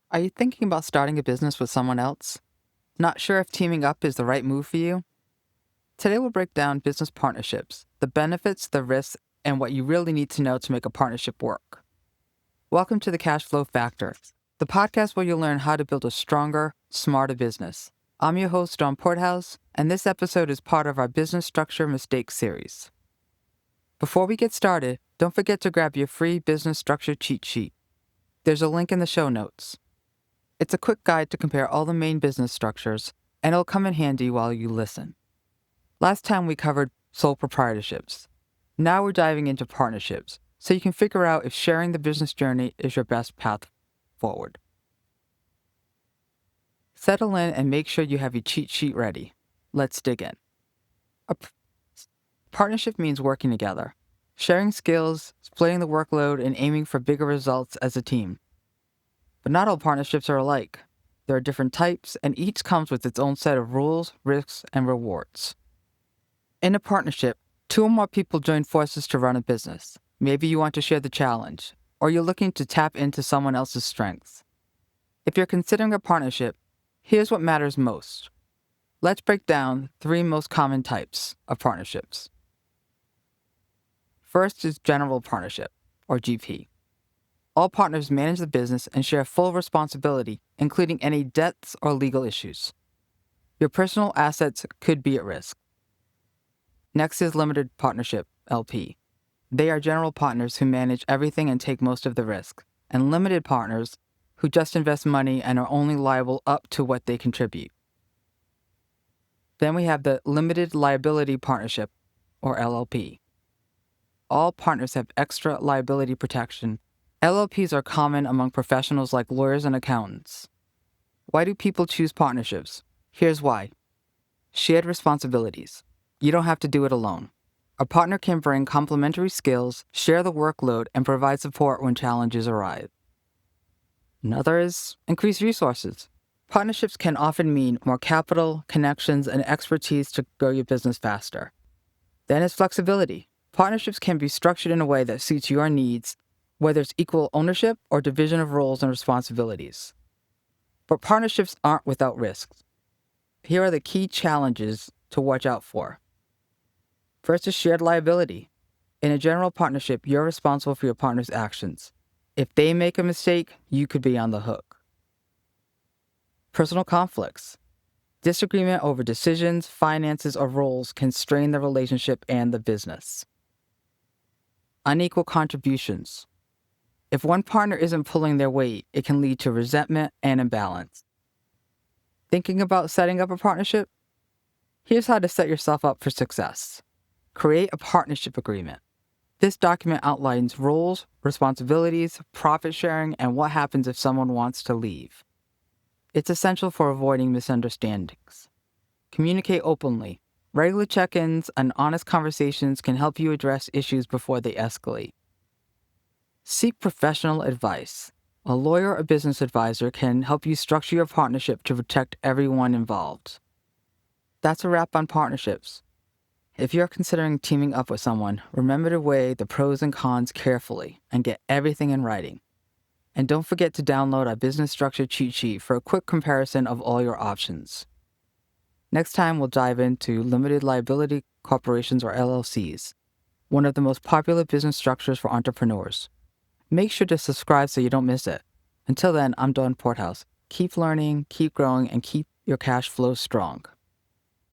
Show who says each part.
Speaker 1: Are you thinking about starting a business with someone else? Not sure if teaming up is the right move for you? Today we'll break down business partnerships, the benefits, the risks, and what you really need to know to make a partnership work. Welcome to the Cash Flow Factor, the podcast where you'll learn how to build a stronger, smarter business. I'm your host, Porthouse, and this episode is part of our Business Structure Mistakes series. Before we get started, don't forget to grab your free business structure cheat sheet. There's a link in the show notes. It's a quick guide to compare all the main business structures, and it'll come in handy while you listen. Last time we covered sole proprietorships. Now we're diving into partnerships, so you can figure out if sharing the business journey is your best path forward. Settle in and make sure you have your cheat sheet ready. Let's dig in. Partnership means working together, sharing skills, splitting the workload, and aiming for bigger results as a team. But not all partnerships are alike. There are different types, and each comes with its own set of rules, risks, and rewards. In a partnership, two or more people join forces to run a business. Maybe you want to share the challenge, or you're looking to tap into someone else's strengths. If you're considering a partnership, here's what matters most. Let's break down three most common types of partnerships. First is general partnership, or GP. All partners manage the business and share full responsibility, including any debts or legal issues. Your personal assets could be at risk. Next is limited partnership, LP. They are general partners who manage everything and take most of the risk, and limited partners who just invest money and are only liable up to what they contribute. Then we have the limited liability partnership, or LLP. All partners have extra liability protection. LLPs are common among professionals like lawyers and accountants. Why do people choose partnerships? Here's why. Shared responsibilities. You don't have to do it alone. A partner can bring complementary skills, share the workload, and provide support when challenges arise. Another is increased resources. Partnerships can often mean more capital, connections, and expertise to grow your business faster. Then is flexibility. Partnerships can be structured in a way that suits your needs, whether it's equal ownership or division of roles and responsibilities. But partnerships aren't without risks. Here are the key challenges to watch out for. First is shared liability. In a general partnership, you're responsible for your partner's actions. If they make a mistake, you could be on the hook. Personal conflicts. Disagreement over decisions, finances, or roles can strain the relationship and the business. Unequal contributions. If one partner isn't pulling their weight, it can lead to resentment and imbalance. Thinking about setting up a partnership? Here's how to set yourself up for success. Create a partnership agreement. This document outlines roles, responsibilities, profit sharing, and what happens if someone wants to leave. It's essential for avoiding misunderstandings. Communicate openly. Regular check-ins and honest conversations can help you address issues before they escalate. Seek professional advice. A lawyer or business advisor can help you structure your partnership to protect everyone involved. That's a wrap on partnerships. If you're considering teaming up with someone, remember to weigh the pros and cons carefully and get everything in writing. And don't forget to download our business structure cheat sheet for a quick comparison of all your options. Next time, we'll dive into limited liability corporations, or LLCs, one of the most popular business structures for entrepreneurs. Make sure to subscribe so you don't miss it. Until then, I'm Porthouse. Keep learning, keep growing, and keep your cash flow strong.